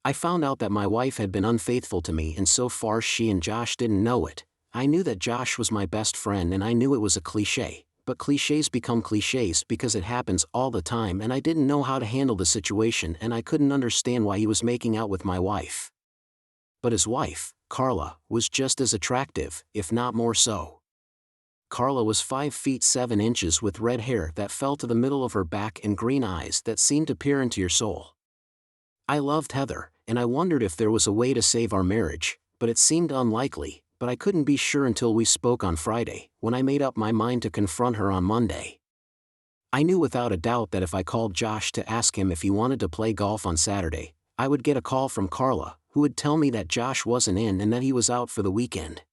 I found out that my wife had been unfaithful to me, and so far she and Josh didn't know it. I knew that Josh was my best friend, and I knew it was a cliché, but clichés become clichés because it happens all the time, and I didn't know how to handle the situation, and I couldn't understand why he was making out with my wife. But his wife, Carla, was just as attractive, if not more so. Carla was 5 feet 7 inches with red hair that fell to the middle of her back and green eyes that seemed to peer into your soul. I loved Heather, and I wondered if there was a way to save our marriage, but it seemed unlikely. But I couldn't be sure until we spoke on Friday, when I made up my mind to confront her on Monday. I knew without a doubt that if I called Josh to ask him if he wanted to play golf on Saturday, I would get a call from Carla, who would tell me that Josh wasn't in and that he was out for the weekend.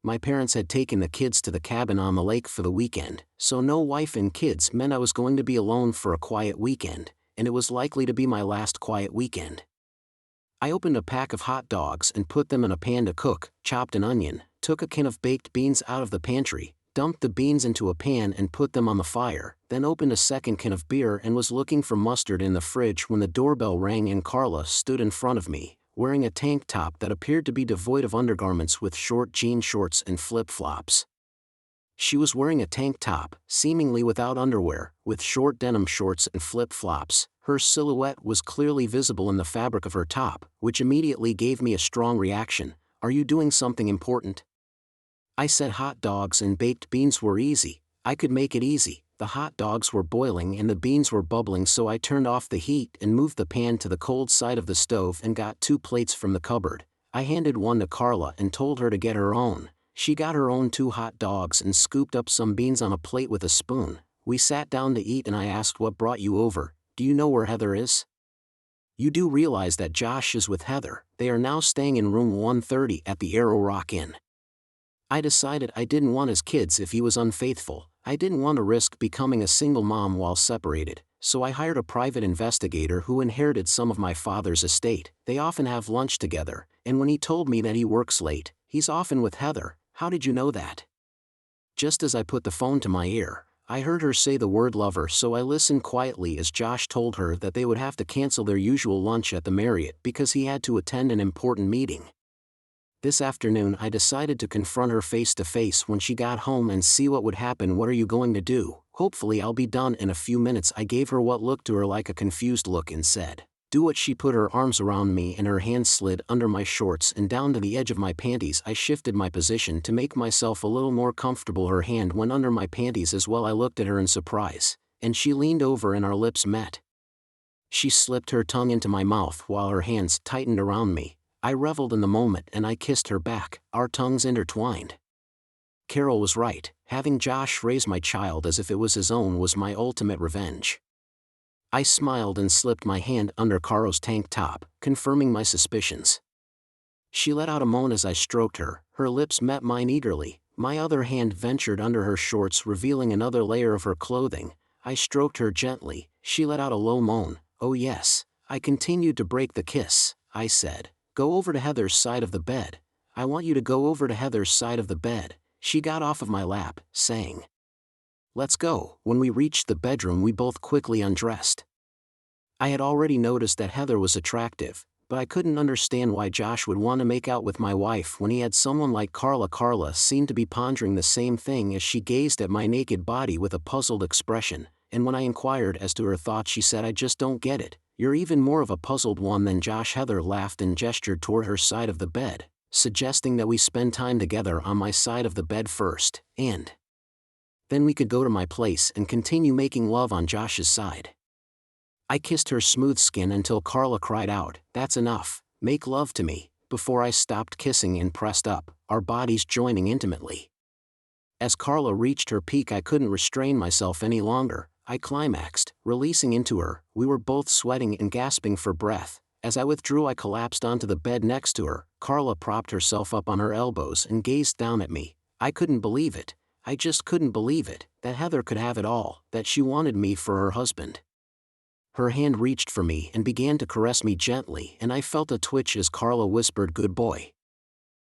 My parents had taken the kids to the cabin on the lake for the weekend, so no wife and kids meant I was going to be alone for a quiet weekend, and it was likely to be my last quiet weekend. I opened a pack of hot dogs and put them in a pan to cook, chopped an onion, took a can of baked beans out of the pantry, dumped the beans into a pan and put them on the fire, then opened a second can of beer and was looking for mustard in the fridge when the doorbell rang and Carla stood in front of me, wearing a tank top that appeared to be devoid of undergarments with short jean shorts and flip-flops. She was wearing a tank top, seemingly without underwear, with short denim shorts and flip-flops. Her silhouette was clearly visible in the fabric of her top, which immediately gave me a strong reaction. "Are you doing something important?" I said hot dogs and baked beans were easy. I could make it easy. The hot dogs were boiling and the beans were bubbling, so I turned off the heat and moved the pan to the cold side of the stove and got 2 plates from the cupboard. I handed one to Carla and told her to get her own. She got her own 2 hot dogs and scooped up some beans on a plate with a spoon. We sat down to eat and I asked, "What brought you over? Do you know where Heather is?" "You do realize that Josh is with Heather. They are now staying in room 130 at the Arrow Rock Inn." I decided I didn't want his kids if he was unfaithful. I didn't want to risk becoming a single mom while separated, so I hired a private investigator who inherited some of my father's estate. They often have lunch together, and when he told me that he works late, he's often with Heather. "How did you know that?" Just as I put the phone to my ear, I heard her say the word lover, so I listened quietly as Josh told her that they would have to cancel their usual lunch at the Marriott because he had to attend an important meeting. This afternoon I decided to confront her face to face when she got home and see what would happen. "What are you going to do?" "Hopefully I'll be done in a few minutes." I gave her what looked to her like a confused look and said, "Do what?" She put her arms around me and her hands slid under my shorts and down to the edge of my panties. I shifted my position to make myself a little more comfortable. Her hand went under my panties as well. I looked at her in surprise, and she leaned over and our lips met. She slipped her tongue into my mouth while her hands tightened around me. I reveled in the moment and I kissed her back, our tongues intertwined. Carol was right. Having Josh raise my child as if it was his own was my ultimate revenge. I smiled and slipped my hand under Caro's tank top, confirming my suspicions. She let out a moan as I stroked her. Her lips met mine eagerly. My other hand ventured under her shorts, revealing another layer of her clothing. I stroked her gently. She let out a low moan. "Oh yes." I continued to break the kiss. I said, "Go over to Heather's side of the bed. I want you to go over to Heather's side of the bed." She got off of my lap, saying, "Let's go." When we reached the bedroom, we both quickly undressed. I had already noticed that Heather was attractive, but I couldn't understand why Josh would want to make out with my wife when he had someone like Carla. Carla seemed to be pondering the same thing as she gazed at my naked body with a puzzled expression, and when I inquired as to her thoughts, she said, "I just don't get it. You're even more of a puzzled one than Josh." Heather laughed and gestured toward her side of the bed, suggesting that we spend time together on my side of the bed first, and then we could go to my place and continue making love on Josh's side. I kissed her smooth skin until Carla cried out, "That's enough, make love to me," before I stopped kissing and pressed up, our bodies joining intimately. As Carla reached her peak, I couldn't restrain myself any longer. I climaxed, releasing into her. We were both sweating and gasping for breath. As I withdrew, I collapsed onto the bed next to her. Carla propped herself up on her elbows and gazed down at me. I couldn't believe it. I just couldn't believe it, that Heather could have it all, that she wanted me for her husband. Her hand reached for me and began to caress me gently, and I felt a twitch as Carla whispered, "Good boy."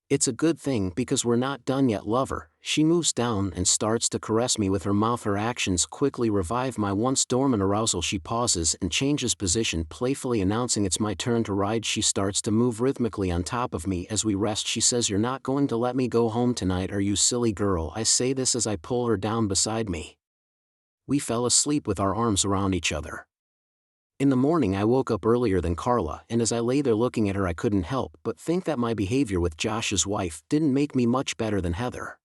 It's a good thing because we're not done yet, lover. She moves down and starts to caress me with her mouth. Her actions quickly revive my once dormant arousal. She pauses and changes position, playfully announcing it's my turn to ride. She starts to move rhythmically on top of me as we rest. She says, "You're not going to let me go home tonight, are you, silly girl?" I say this as I pull her down beside me. We fell asleep with our arms around each other. In the morning I woke up earlier than Carla, and as I lay there looking at her I couldn't help but think that my behavior with Josh's wife didn't make me much better than Heather.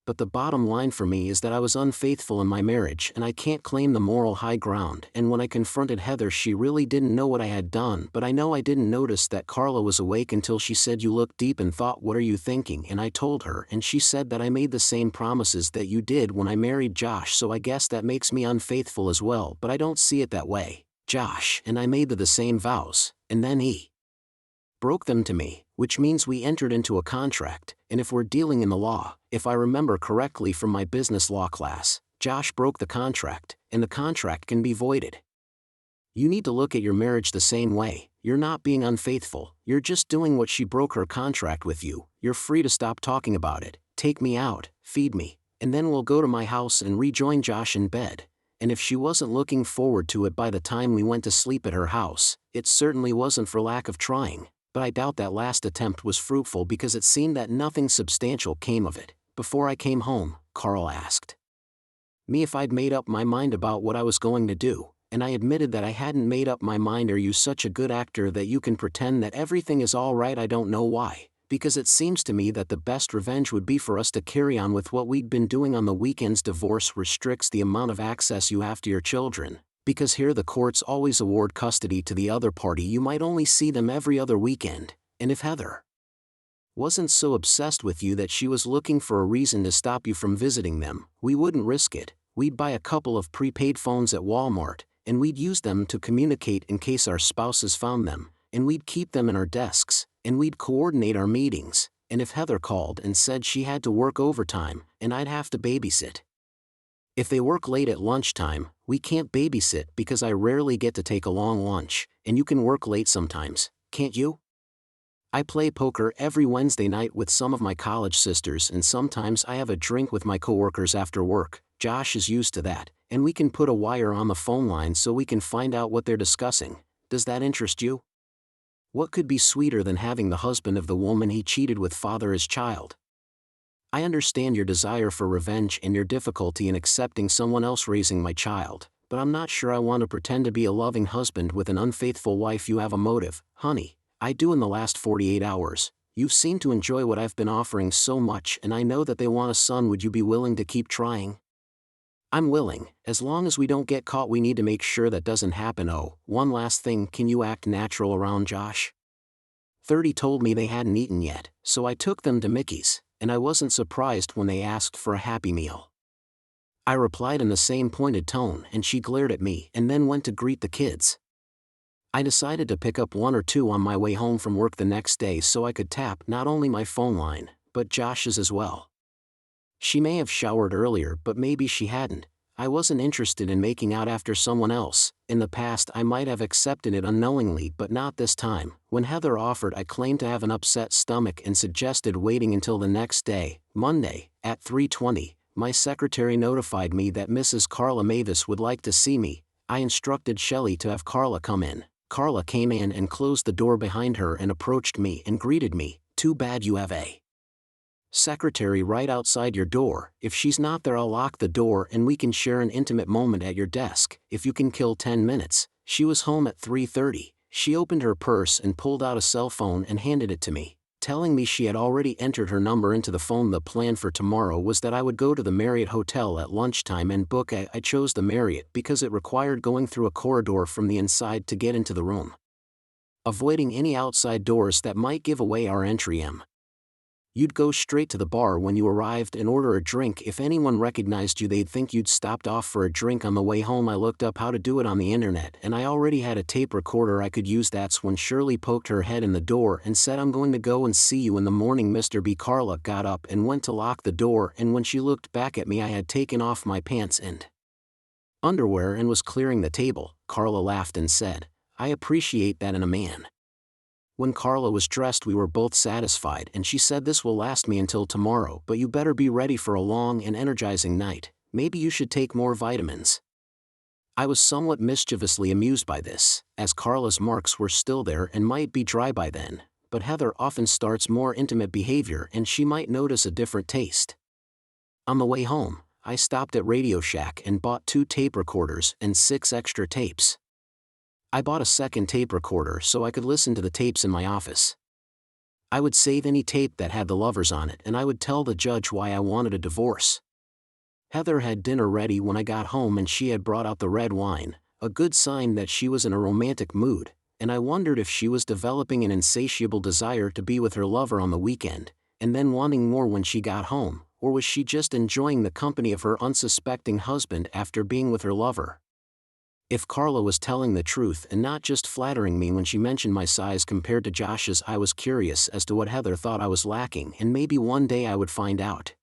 But the bottom line for me is that I was unfaithful in my marriage and I can't claim the moral high ground. And when I confronted Heather, she really didn't know what I had done, but I know I didn't notice that Carla was awake until she said, "You look deep and thought, what are you thinking?" And I told her, and she said that I made the same promises that you did when I married Josh, so I guess that makes me unfaithful as well, but I don't see it that way. Josh and I made the same vows, and then he broke them to me, which means we entered into a contract, and if we're dealing in the law, if I remember correctly from my business law class, Josh broke the contract, and the contract can be voided. You need to look at your marriage the same way. You're not being unfaithful, you're just doing what she broke her contract with you. You're free to stop talking about it, take me out, feed me, and then we'll go to my house and rejoin Josh in bed. And if she wasn't looking forward to it by the time we went to sleep at her house, it certainly wasn't for lack of trying, but I doubt that last attempt was fruitful because it seemed that nothing substantial came of it. Before I came home, Carl asked me if I'd made up my mind about what I was going to do, and I admitted that I hadn't made up my mind. "Are you such a good actor that you can pretend that everything is all right?" I don't know why. Because it seems to me that the best revenge would be for us to carry on with what we'd been doing on the weekends. Divorce restricts the amount of access you have to your children, because here the courts always award custody to the other party. You might only see them every other weekend, and if Heather wasn't so obsessed with you that she was looking for a reason to stop you from visiting them, we wouldn't risk it. We'd buy a couple of prepaid phones at Walmart, and we'd use them to communicate in case our spouses found them, and we'd keep them in our desks, and we'd coordinate our meetings, and if Heather called and said she had to work overtime, and I'd have to babysit. If they work late at lunchtime, we can't babysit because I rarely get to take a long lunch, and you can work late sometimes, can't you? I play poker every Wednesday night with some of my college sisters, and sometimes I have a drink with my coworkers after work. Josh is used to that, and we can put a wire on the phone line so we can find out what they're discussing. Does that interest you? What could be sweeter than having the husband of the woman he cheated with father his child? I understand your desire for revenge and your difficulty in accepting someone else raising my child, but I'm not sure I want to pretend to be a loving husband with an unfaithful wife. You have a motive, honey. I do. In the last 48 hours, you've seemed to enjoy what I've been offering so much, and I know that they want a son. Would you be willing to keep trying? I'm willing, as long as we don't get caught. We need to make sure that doesn't happen. Oh, one last thing, can you act natural around Josh? 30 told me they hadn't eaten yet, so I took them to Mickey's, and I wasn't surprised when they asked for a Happy Meal. I replied in the same pointed tone, and she glared at me and then went to greet the kids. I decided to pick up one or two on my way home from work the next day so I could tap not only my phone line, but Josh's as well. She may have showered earlier, but maybe she hadn't. I wasn't interested in making out after someone else. In the past I might have accepted it unknowingly, but not this time. When Heather offered, I claimed to have an upset stomach and suggested waiting until the next day, Monday, at 3:20. My secretary notified me that Mrs. Carla Mavis would like to see me. I instructed Shelley to have Carla come in. Carla came in and closed the door behind her and approached me and greeted me. "Too bad you have a secretary right outside your door. If she's not there, I'll lock the door and we can share an intimate moment at your desk, if you can kill 10 minutes. She was home at 3:30. She opened her purse and pulled out a cell phone and handed it to me, telling me she had already entered her number into the phone. The plan for tomorrow was that I would go to the Marriott Hotel at lunchtime and book a. I chose the Marriott because it required going through a corridor from the inside to get into the room, avoiding any outside doors that might give away our entry. You'd go straight to the bar when you arrived and order a drink. If anyone recognized you, they'd think you'd stopped off for a drink on the way home. I looked up how to do it on the internet, and I already had a tape recorder I could use. That's when Shirley poked her head in the door and said, "I'm going to go and see you in the morning, Mr. B." Carla got up and went to lock the door, and when she looked back at me, I had taken off my pants and underwear and was clearing the table. Carla laughed and said, "I appreciate that in a man. When Carla was dressed, we were both satisfied, and she said, "This will last me until tomorrow, but you better be ready for a long and energizing night. Maybe you should take more vitamins." I was somewhat mischievously amused by this, as Carla's marks were still there and might be dry by then, but Heather often starts more intimate behavior and she might notice a different taste. On the way home, I stopped at Radio Shack and bought 2 tape recorders and 6 extra tapes. I bought a second tape recorder so I could listen to the tapes in my office. I would save any tape that had the lovers on it, and I would tell the judge why I wanted a divorce. Heather had dinner ready when I got home, and she had brought out the red wine, a good sign that she was in a romantic mood, and I wondered if she was developing an insatiable desire to be with her lover on the weekend, and then wanting more when she got home, or was she just enjoying the company of her unsuspecting husband after being with her lover? If Carla was telling the truth and not just flattering me when she mentioned my size compared to Josh's, I was curious as to what Heather thought I was lacking, and maybe one day I would find out.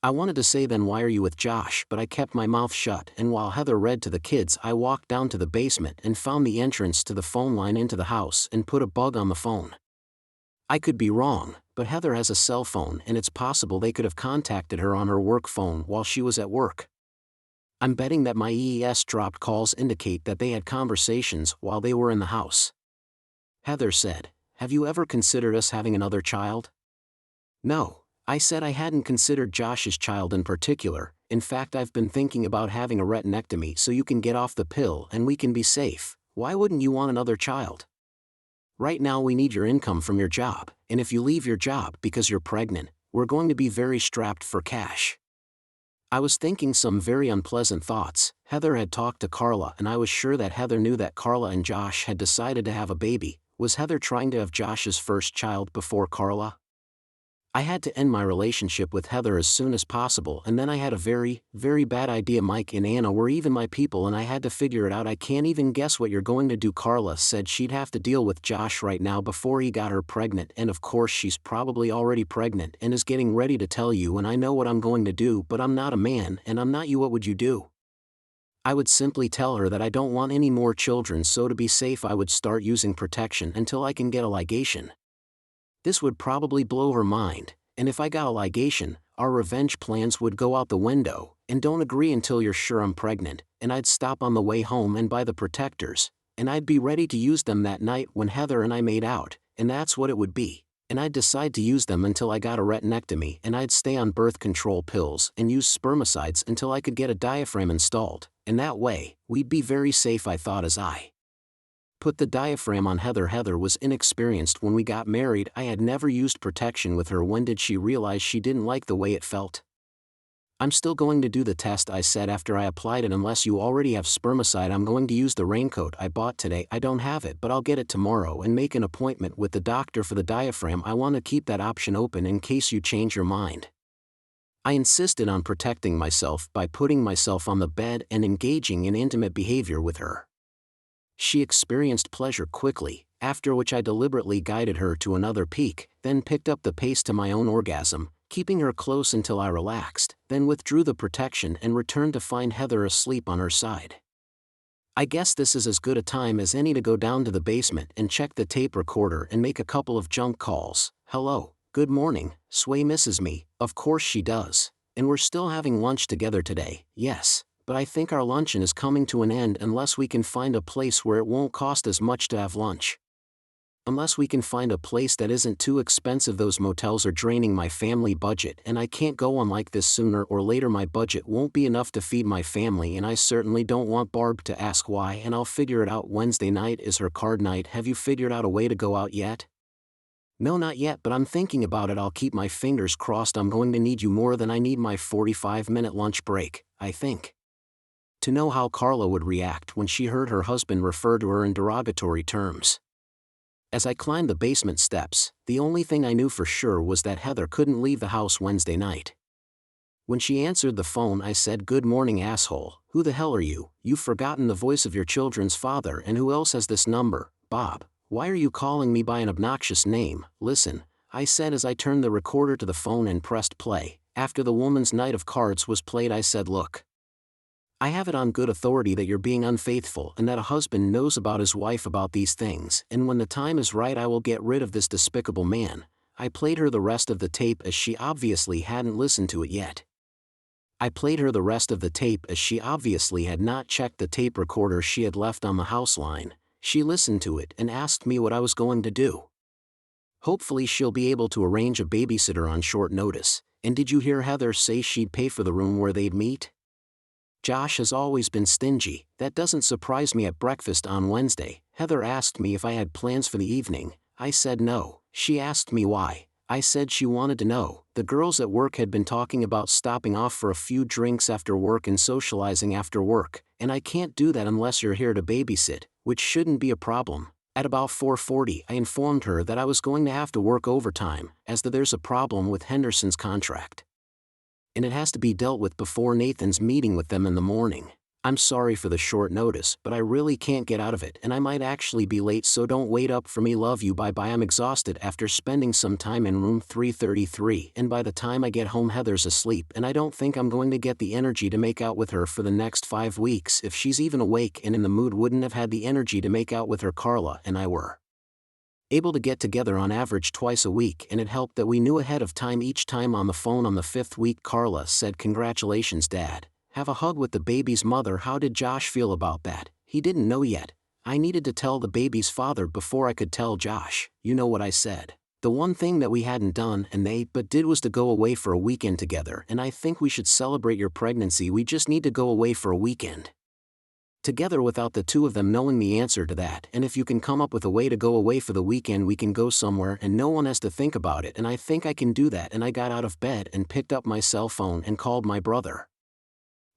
I wanted to say, "Then why are you with Josh?" but I kept my mouth shut, and while Heather read to the kids, I walked down to the basement and found the entrance to the phone line into the house and put a bug on the phone. I could be wrong, but Heather has a cell phone and it's possible they could have contacted her on her work phone while she was at work. I'm betting that my EES dropped calls indicate that they had conversations while they were in the house. Heather said, "Have you ever considered us having another child?" No. I said I hadn't considered Josh's child in particular. "In fact, I've been thinking about having a retinectomy so you can get off the pill and we can be safe. Why wouldn't you want another child? Right now we need your income from your job, and if you leave your job because you're pregnant, we're going to be very strapped for cash." I was thinking some very unpleasant thoughts. Heather had talked to Carla, and I was sure that Heather knew that Carla and Josh had decided to have a baby. Was Heather trying to have Josh's first child before Carla? I had to end my relationship with Heather as soon as possible, and then I had a very, very bad idea. Mike and Anna were even my people, and I had to figure it out. "I can't even guess what you're going to do." Carla said she'd have to deal with Josh right now before he got her pregnant, and of course she's probably already pregnant and is getting ready to tell you, and I know what I'm going to do, but I'm not a man and I'm not you. What would you do? I would simply tell her that I don't want any more children, so to be safe I would start using protection until I can get a ligation. This would probably blow her mind, and if I got a ligation, our revenge plans would go out the window. "And don't agree until you're sure I'm pregnant," and I'd stop on the way home and buy the protectors, and I'd be ready to use them that night when Heather and I made out, and that's what it would be. And I'd decide to use them until I got a retinectomy, and I'd stay on birth control pills and use spermicides until I could get a diaphragm installed, and that way, we'd be very safe. I thought as I put the diaphragm on Heather. Heather was inexperienced when we got married. I had never used protection with her. When did she realize she didn't like the way it felt? "I'm still going to do the test," I said after I applied it. "Unless you already have spermicide, I'm going to use the raincoat I bought today." "I don't have it, but I'll get it tomorrow and make an appointment with the doctor for the diaphragm. I want to keep that option open in case you change your mind." I insisted on protecting myself by putting myself on the bed and engaging in intimate behavior with her. She experienced pleasure quickly, after which I deliberately guided her to another peak, then picked up the pace to my own orgasm, keeping her close until I relaxed, then withdrew the protection and returned to find Heather asleep on her side. I guess this is as good a time as any to go down to the basement and check the tape recorder and make a couple of junk calls. "Hello, good morning, Sway misses me." "Of course she does. And we're still having lunch together today." "Yes. But I think our luncheon is coming to an end unless we can find a place where it won't cost as much to have lunch. Unless we can find a place that isn't too expensive. Those motels are draining my family budget, and I can't go on like this. Sooner or later my budget won't be enough to feed my family, and I certainly don't want Barb to ask why, and I'll figure it out. Wednesday night is her card night." "Have you figured out a way to go out yet?" "No, not yet, but I'm thinking about it. I'll keep my fingers crossed. I'm going to need you more than I need my 45-minute lunch break, I think." To know how Carla would react when she heard her husband refer to her in derogatory terms. As I climbed the basement steps, the only thing I knew for sure was that Heather couldn't leave the house Wednesday night. When she answered the phone, I said, "Good morning, asshole. Who the hell are you? You've forgotten the voice of your children's father, and who else has this number?" "Bob, why are you calling me by an obnoxious name?" "Listen," I said as I turned the recorder to the phone and pressed play. After the woman's night of cards was played, I said, "Look, I have it on good authority that you're being unfaithful and that a husband knows about his wife about these things, and when the time is right I will get rid of this despicable man." I played her the rest of the tape as she obviously hadn't listened to it yet. I played her the rest of the tape as she obviously had not checked the tape recorder she had left on the house line. She listened to it and asked me what I was going to do. Hopefully she'll be able to arrange a babysitter on short notice. And did you hear Heather say she'd pay for the room where they'd meet? Josh has always been stingy. That doesn't surprise me. At breakfast on Wednesday, Heather asked me if I had plans for the evening. I said no. She asked me why. I said she wanted to know. The girls at work had been talking about stopping off for a few drinks after work and socializing after work, and I can't do that unless you're here to babysit, which shouldn't be a problem. At about 4:40 I informed her that I was going to have to work overtime, as there's a problem with Henderson's contract, and it has to be dealt with before Nathan's meeting with them in the morning. I'm sorry for the short notice, but I really can't get out of it and I might actually be late, so don't wait up for me. Love you, bye bye. I'm exhausted after spending some time in room 333, and by the time I get home Heather's asleep and I don't think I'm going to get the energy to make out with her for the next 5 weeks. If she's even awake and in the mood, wouldn't have had the energy to make out with her. Carla and I were able to get together on average twice a week, and it helped that we knew ahead of time each time on the phone. On the 5th week Carla said, "Congratulations Dad. Have a hug with the baby's mother." How did Josh feel about that? He didn't know yet. I needed to tell the baby's father before I could tell Josh. You know what I said. The one thing that we hadn't done and they but did was to go away for a weekend together, and I think we should celebrate your pregnancy. We just need to go away for a weekend together without the two of them knowing the answer to that, and if you can come up with a way to go away for the weekend we can go somewhere and no one has to think about it, and I think I can do that. And I got out of bed and picked up my cell phone and called my brother.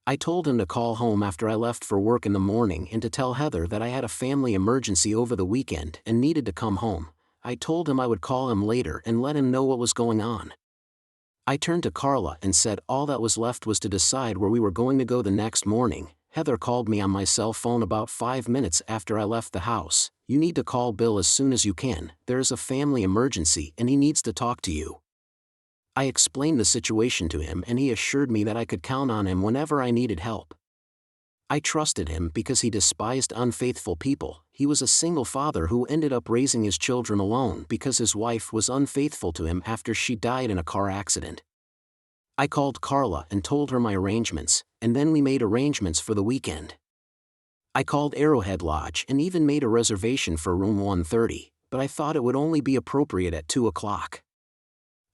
I told him to call home after I left for work in the morning and to tell Heather that I had a family emergency over the weekend and needed to come home. I told him I would call him later and let him know what was going on. I turned to Carla and said all that was left was to decide where we were going to go the next morning. Heather called me on my cell phone about 5 minutes after I left the house. "You need to call Bill as soon as you can. There is a family emergency and he needs to talk to you." I explained the situation to him and he assured me that I could count on him whenever I needed help. I trusted him because he despised unfaithful people. He was a single father who ended up raising his children alone because his wife was unfaithful to him after she died in a car accident. I called Carla and told her my arrangements, and then we made arrangements for the weekend. I called Arrowhead Lodge and even made a reservation for room 130, but I thought it would only be appropriate at 2 o'clock.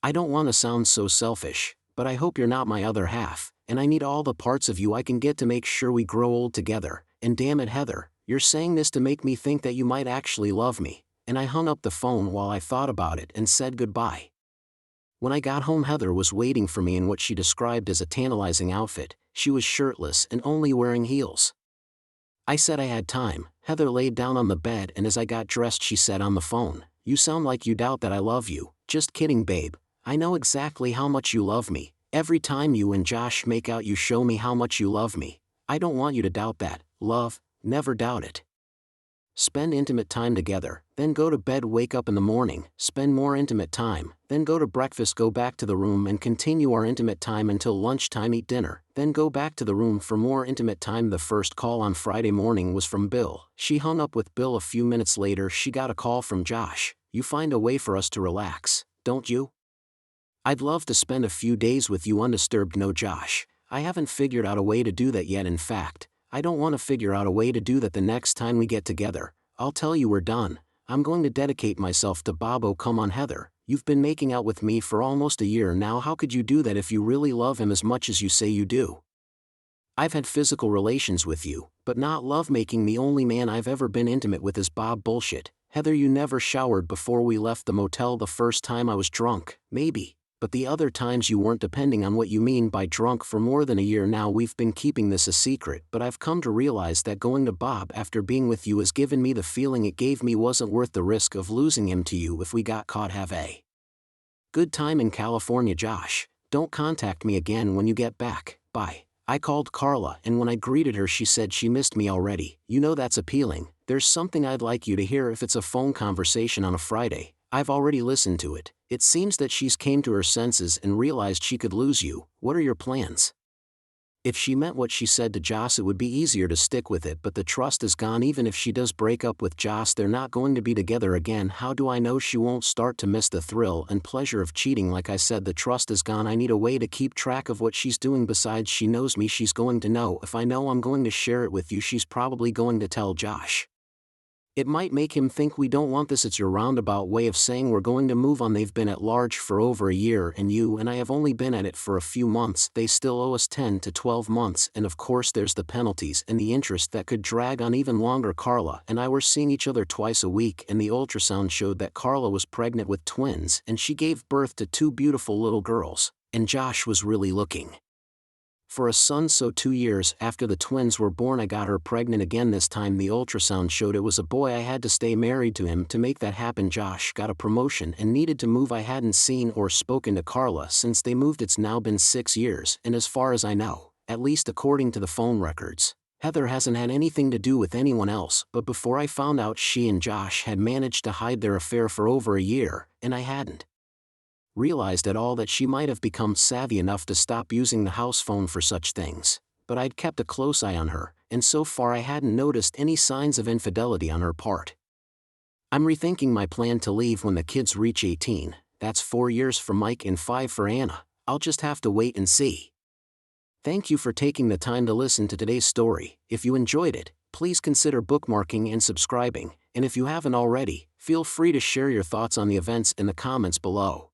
I don't want to sound so selfish, but I hope you're not my other half, and I need all the parts of you I can get to make sure we grow old together. And damn it Heather, you're saying this to make me think that you might actually love me. And I hung up the phone while I thought about it and said goodbye. When I got home Heather was waiting for me in what she described as a tantalizing outfit. She was shirtless and only wearing heels. I said I had time. Heather laid down on the bed and as I got dressed she said on the phone, "You sound like you doubt that I love you." "Just kidding babe. I know exactly how much you love me. Every time you and Josh make out you show me how much you love me. I don't want you to doubt that, love, never doubt it. Spend intimate time together, then go to bed, wake up in the morning, spend more intimate time, then go to breakfast, go back to the room and continue our intimate time until lunchtime, eat dinner, then go back to the room for more intimate time." The first call on Friday morning was from Bill. She hung up with Bill a few minutes later. She got a call from Josh. "You find a way for us to relax, don't you? I'd love to spend a few days with you undisturbed." "No Josh, I haven't figured out a way to do that yet. In fact, I don't want to figure out a way to do that the next time we get together. I'll tell you we're done. I'm going to dedicate myself to Bob." "Oh come on Heather, you've been making out with me for almost a year now. How could you do that if you really love him as much as you say you do? I've had physical relations with you, but not lovemaking. The only man I've ever been intimate with is Bob." "Bullshit. Heather, you never showered before we left the motel. The first time I was drunk, maybe. But the other times you weren't." "Depending on what you mean by drunk. For more than a year now we've been keeping this a secret, but I've come to realize that going to Bob after being with you has given me the feeling it gave me wasn't worth the risk of losing him to you if we got caught. Have a good time in California Josh. Don't contact me again when you get back. Bye." I called Carla and when I greeted her she said she missed me already. "You know that's appealing. There's something I'd like you to hear. If it's a phone conversation on a Friday, I've already listened to it. It seems that she's came to her senses and realized she could lose you. What are your plans?" If she meant what she said to Joss, it would be easier to stick with it, but the trust is gone. Even if she does break up with Joss, they're not going to be together again. How do I know she won't start to miss the thrill and pleasure of cheating? Like I said, the trust is gone. I need a way to keep track of what she's doing. Besides, she knows me. She's going to know. If I know I'm going to share it with you, she's probably going to tell Josh. It might make him think we don't want this. It's your roundabout way of saying we're going to move on. They've been at large for over a year and you and I have only been at it for a few months. They still owe us 10 to 12 months, and of course there's the penalties and the interest that could drag on even longer. Carla and I were seeing each other twice a week, and the ultrasound showed that Carla was pregnant with twins and she gave birth to 2 beautiful little girls, and Josh was really looking for a son. So 2 years after the twins were born, I got her pregnant again. This time the ultrasound showed it was a boy. I had to stay married to him to make that happen. Josh got a promotion and needed to move. I hadn't seen or spoken to Carla since they moved. It's now been 6 years, and as far as I know, at least according to the phone records, Heather hasn't had anything to do with anyone else. But before I found out, she and Josh had managed to hide their affair for over a year, and I hadn't realized at all that she might have become savvy enough to stop using the house phone for such things. But I'd kept a close eye on her, and so far I hadn't noticed any signs of infidelity on her part. I'm rethinking my plan to leave when the kids reach 18. That's 4 years for Mike and 5 for Anna. I'll just have to wait and see. Thank you for taking the time to listen to today's story. If you enjoyed it, please consider bookmarking and subscribing, and if you haven't already, feel free to share your thoughts on the events in the comments below.